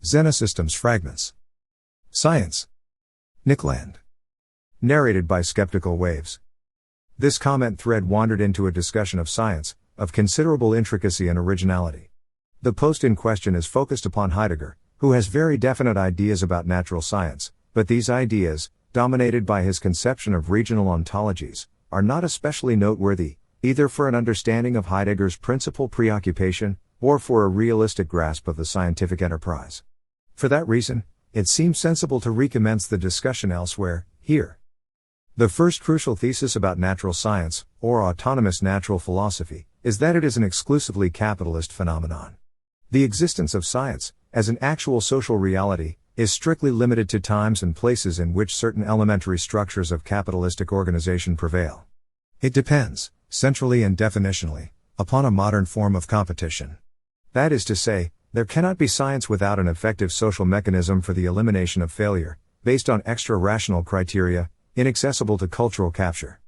Xenosystems Fragments. Science. Nickland. Narrated by Skeptical Waves. This comment thread wandered into a discussion of science, of considerable intricacy and originality. The post in question is focused upon Heidegger, who has very definite ideas about natural science, but these ideas, dominated by his conception of regional ontologies, are not especially noteworthy, either for an understanding of Heidegger's principal preoccupation, or for a realistic grasp of the scientific enterprise. For that reason, it seems sensible to recommence the discussion elsewhere, here. The first crucial thesis about natural science, or autonomous natural philosophy, is that it is an exclusively capitalist phenomenon. The existence of science, as an actual social reality, is strictly limited to times and places in which certain elementary structures of capitalistic organization prevail. It depends, centrally and definitionally, upon a modern form of competition. That is to say, there cannot be science without an effective social mechanism for the elimination of failure, based on extra-rational criteria, inaccessible to cultural capture.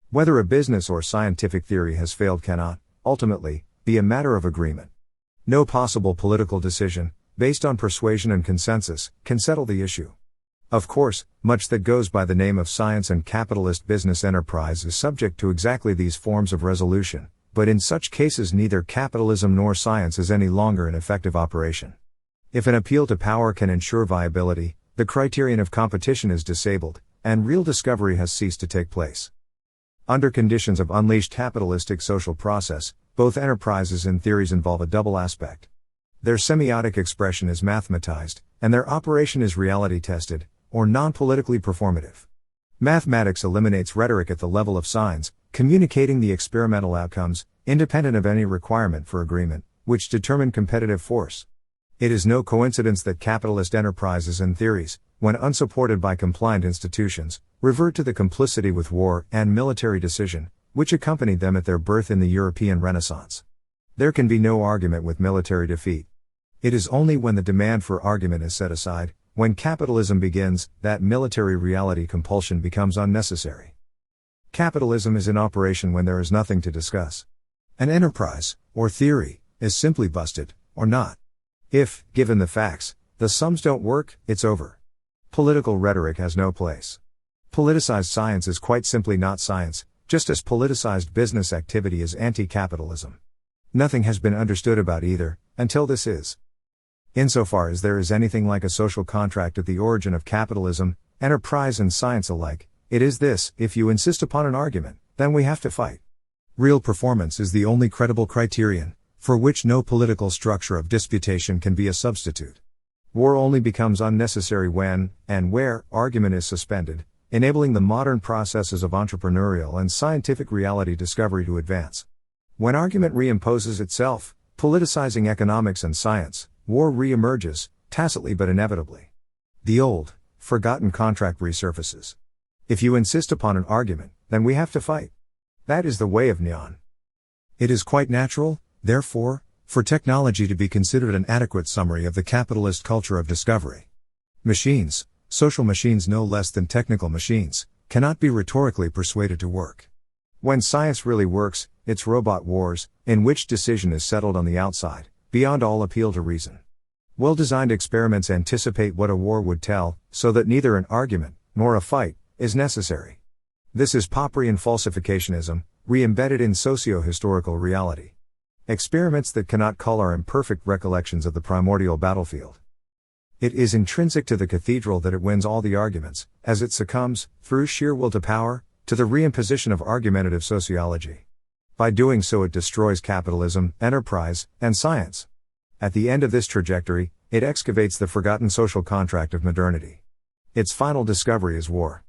Whether a business or scientific theory has failed cannot, ultimately, be a matter of agreement. No possible political decision, based on persuasion and consensus, can settle the issue. Of course, much that goes by the name of science and capitalist business enterprise is subject to exactly these forms of resolution, but in such cases neither capitalism nor science is any longer an effective operation. If an appeal to power can ensure viability, the criterion of competition is disabled, and real discovery has ceased to take place. Under conditions of unleashed capitalistic social process, both enterprises and theories involve a double aspect. Their semiotic expression is mathematized, and their operation is reality-tested, or non-politically performative. Mathematics eliminates rhetoric at the level of signs, communicating the experimental outcomes, independent of any requirement for agreement, which determine competitive force. It is no coincidence that capitalist enterprises and theories, when unsupported by compliant institutions, revert to the complicity with war and military decision, which accompanied them at their birth in the European Renaissance. There can be no argument with military defeat. It is only when the demand for argument is set aside, when capitalism begins, that military reality compulsion becomes unnecessary. Capitalism is in operation when there is nothing to discuss. An enterprise, or theory, is simply busted, or not. If, given the facts, the sums don't work, it's over. Political rhetoric has no place. Politicized science is quite simply not science, just as politicized business activity is anti-capitalism. Nothing has been understood about either, until this is. Insofar as there is anything like a social contract at the origin of capitalism, enterprise and science alike, it is this: if you insist upon an argument, then we have to fight. Real performance is the only credible criterion, for which no political structure of disputation can be a substitute. War only becomes unnecessary when, and where, argument is suspended, enabling the modern processes of entrepreneurial and scientific reality discovery to advance. When argument reimposes itself, politicizing economics and science, war re-emerges, tacitly but inevitably. The old, forgotten contract resurfaces. If you insist upon an argument, then we have to fight. That is the way of Neon. It is quite natural, therefore, for technology to be considered an adequate summary of the capitalist culture of discovery. Machines, social machines no less than technical machines, cannot be rhetorically persuaded to work. When science really works, it's robot wars, in which decision is settled on the outside, beyond all appeal to reason. Well-designed experiments anticipate what a war would tell, so that neither an argument, nor a fight, is necessary. This is Popperian falsificationism, re-embedded in socio-historical reality. Experiments that cannot cull are imperfect recollections of the primordial battlefield. It is intrinsic to the cathedral that it wins all the arguments, as it succumbs, through sheer will to power, to the reimposition of argumentative sociology. By doing so it destroys capitalism, enterprise, and science. At the end of this trajectory, it excavates the forgotten social contract of modernity. Its final discovery is war.